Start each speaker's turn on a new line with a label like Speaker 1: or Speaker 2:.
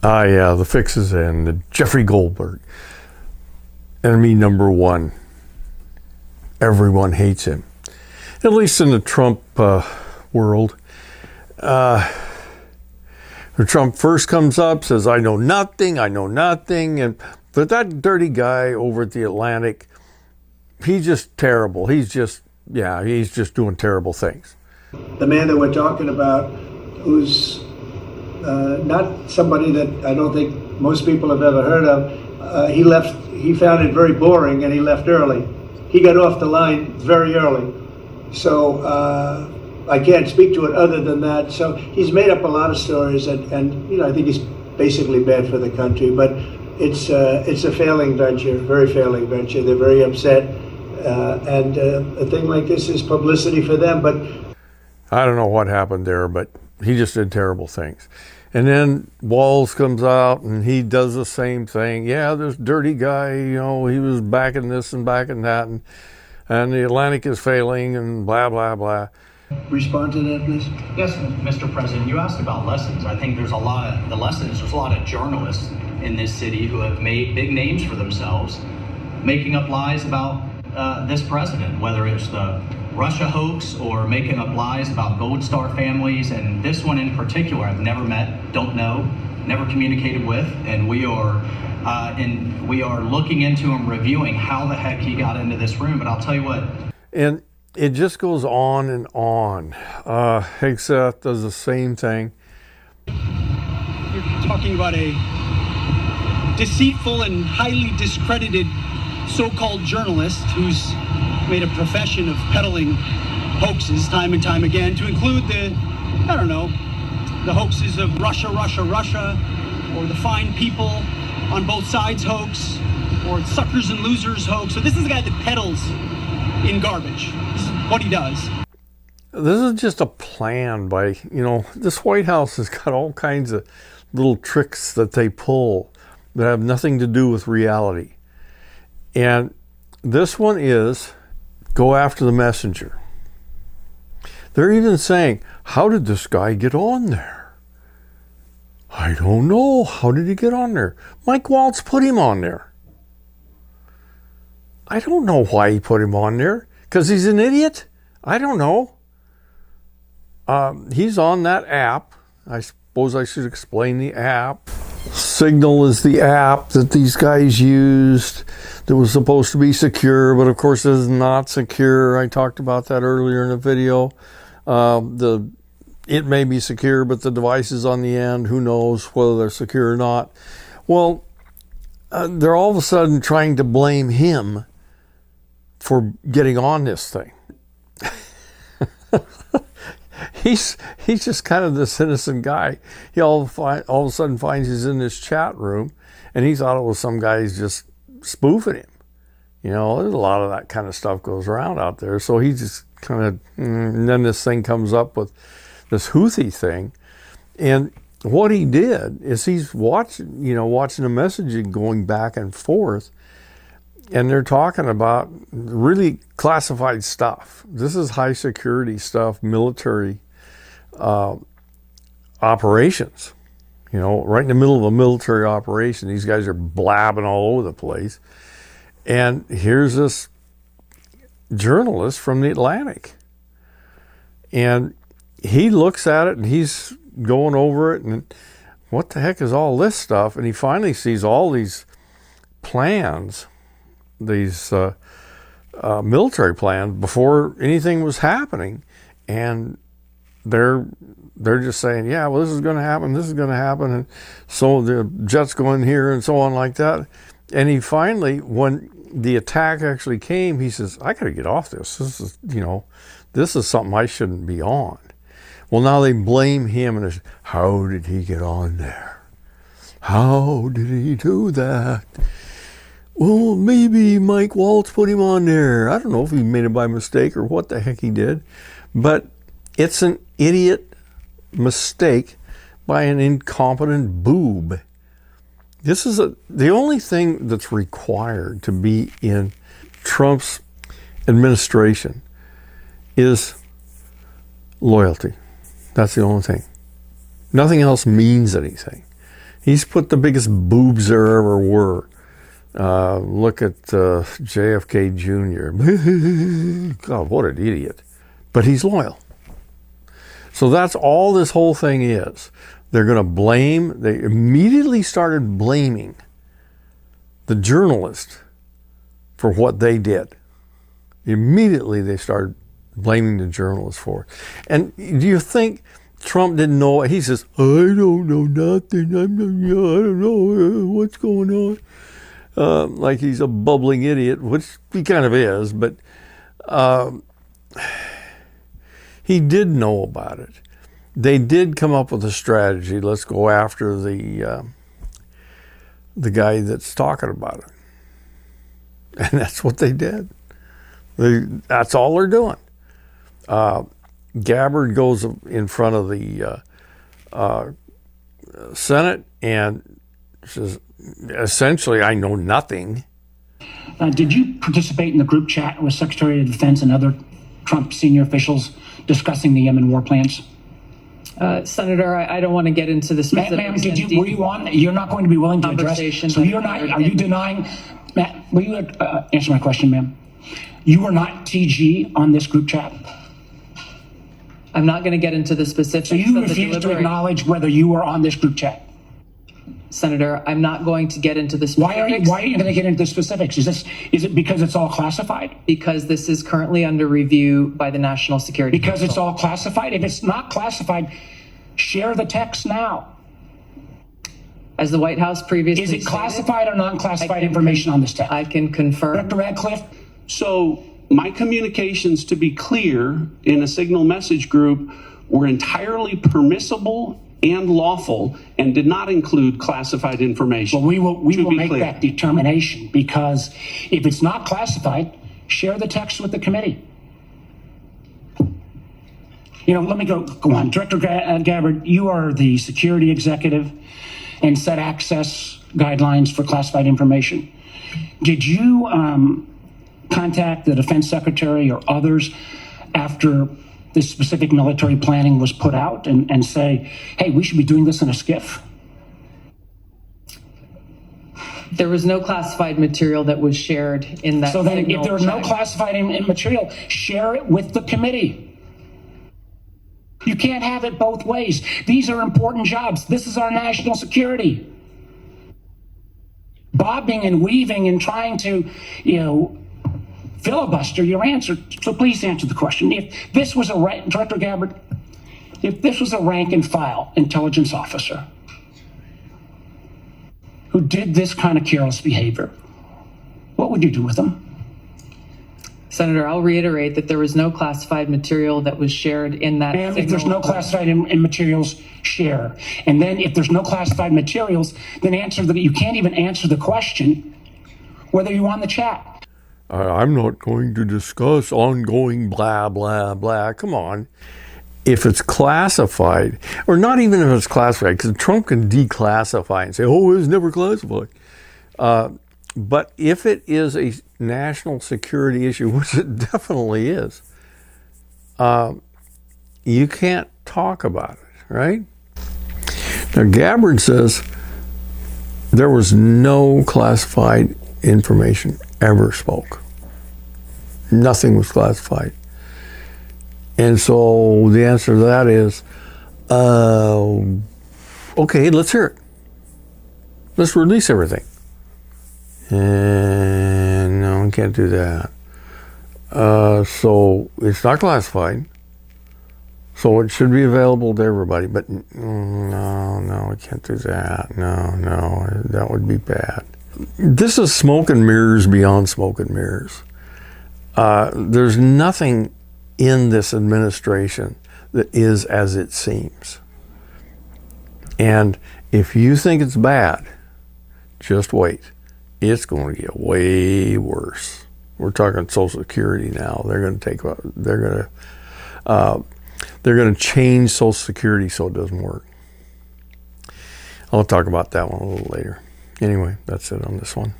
Speaker 1: Yeah, the fixes and Jeffery Goldberg. Enemy number one. Everyone hates him. At least in the Trump world. When Trump first comes up, says, I know nothing. But that dirty guy over at the Atlantic, he's just terrible. He's just doing terrible things.
Speaker 2: The man that we're talking about, who's not somebody that I don't think most people have ever heard of, he found it very boring and he left early. He got off the line very early. So I can't speak to it other than that. So he's made up a lot of stories and I think he's basically bad for the country, but it's a failing venture, very failing venture. They're very upset. And a thing like this is publicity for them, but
Speaker 1: I don't know what happened there, but he just did terrible things. And then Walls comes out and he does the same thing. Yeah, this dirty guy, he was backing this and backing that, and the Atlantic is failing and blah, blah, blah.
Speaker 2: Respond to that, please.
Speaker 3: Yes, Mr. President, you asked about lessons. I think there's a lot of journalists in this city who have made big names for themselves, making up lies about this president, whether it's the Russia hoax or making up lies about Gold Star families, and this one in particular I've never met, don't know, never communicated with, and we are looking into and reviewing how the heck he got into this room. But I'll tell you what.
Speaker 1: And it just goes on and on. Hegseth does the same thing.
Speaker 4: You're talking about a deceitful and highly discredited so-called journalist who's made a profession of peddling hoaxes time and time again, to include the hoaxes of Russia, or the fine people on both sides hoax, or suckers and losers hoax. So this is the guy that peddles in garbage. This is what he does.
Speaker 1: This is just a plan by, this White House has got all kinds of little tricks that they pull that have nothing to do with reality. And this one is go after the messenger. They're even saying, how did this guy get on there? I don't know. How did he get on there? Mike Waltz put him on there. I don't know why he put him on there. Because he's an idiot? I don't know. He's on that app. I suppose I should explain the app. Signal is the app that these guys used that was supposed to be secure, but of course it is not secure. I talked about that earlier in the video. It may be secure, but the device is on the end. Who knows whether they're secure or not? Well, they're all of a sudden trying to blame him for getting on this thing. He's just kind of this innocent guy. He all of a sudden finds he's in this chat room, and he thought it was some guys just spoofing him. There's a lot of that kind of stuff goes around out there. So he just kind of, and then this thing comes up with this Houthi thing, and what he did is he's watching the messaging going back and forth, and they're talking about really classified stuff. This is high security stuff, military operations. Right in the middle of a military operation, these guys are blabbing all over the place. And here's this journalist from the Atlantic. And he looks at it and he's going over it, and what the heck is all this stuff? And he finally sees all these plans, these military plans before anything was happening, and they're just saying, yeah, well, this is going to happen, and so the jets go in here and so on like that. And he finally, when the attack actually came, he says, I got to get off this. This is something I shouldn't be on. Well, now they blame him, and it's, how did he get on there? How did he do that? Well, maybe Mike Waltz put him on there. I don't know if he made it by mistake or what the heck he did, but it's an idiot mistake by an incompetent boob. This is the only thing that's required to be in Trump's administration is loyalty. That's the only thing. Nothing else means anything. He's put the biggest boobs there ever were. Look at JFK Jr. God, what an idiot. But he's loyal. So that's all this whole thing is. They're going to blame, they immediately started blaming the journalist for what they did. Immediately they started blaming the journalist for it. And do you think Trump didn't know? He says, I don't know nothing. I don't know what's going on. Like he's a bubbling idiot, which he kind of is, but he did know about it. They did come up with a strategy. Let's go after the guy that's talking about it. And that's what they did. That's all they're doing. Gabbard goes in front of the Senate and says, essentially, I know nothing.
Speaker 5: Did you participate in the group chat with Secretary of Defense and other Trump senior officials discussing the Yemen war plans?
Speaker 6: Senator, I don't want to get into the specifics.
Speaker 5: Ma'am, were you on? You're not going to be willing to address. So you're not. Are you denying? Matt, will you answer my question, ma'am? You were not TG on this group chat.
Speaker 6: I'm not going to get into the specifics.
Speaker 5: So you refuse to acknowledge whether you were on this group chat.
Speaker 6: Senator, I'm not going to get into the specifics.
Speaker 5: Why are you going to get into the specifics? Is it because it's all classified?
Speaker 6: Because this is currently under review by the National Security
Speaker 5: Because
Speaker 6: Council.
Speaker 5: it's all classified? If it's not classified, share the text now.
Speaker 6: As the White House previously
Speaker 5: Is it classified or non-classified information on this text?
Speaker 6: I can confirm.
Speaker 5: Dr. Radcliffe?
Speaker 7: So my communications, to be clear, in a signal message group were entirely permissible and lawful and did not include classified information.
Speaker 5: Well, we will make that determination, because if it's not classified, share the text with the committee. Let me go on. Director Gabbard, you are the security executive and set access guidelines for classified information. Did you contact the defense secretary or others after this specific military planning was put out and say, hey, we should be doing this in a skiff?
Speaker 6: There was no classified material that was shared in that.
Speaker 5: So then if
Speaker 6: signal
Speaker 5: there was no
Speaker 6: check.
Speaker 5: classified material, share it with the committee. You can't have it both ways. These are important jobs. This is our national security. Bobbing and weaving and trying to, filibuster your answer. So please answer the question. If this was Director Gabbard, if this was a rank and file intelligence officer who did this kind of careless behavior, what would you do with them?
Speaker 6: Senator, I'll reiterate that there was no classified material that was shared in that.
Speaker 5: And if there's no classified materials, share. And then if there's no classified materials, then you can't even answer the question whether you're on the chat.
Speaker 1: I'm not going to discuss ongoing blah, blah, blah. Come on. If it's classified, or not even if it's classified, because Trump can declassify and say, oh, it's never classified. But if it is a national security issue, which it definitely is, you can't talk about it, right? Now, Gabbard says there was no classified information ever spoke. Nothing was classified. And so the answer to that is, okay, let's hear it. Let's release everything. And no, we can't do that. So it's not classified. So it should be available to everybody. But no, we can't do that. No, that would be bad. This is smoke and mirrors beyond smoke and mirrors. There's nothing in this administration that is as it seems. And if you think it's bad, just wait. It's going to get way worse. We're talking Social Security now. They're going to change Social Security so it doesn't work. I'll talk about that one a little later. Anyway, that's it on this one.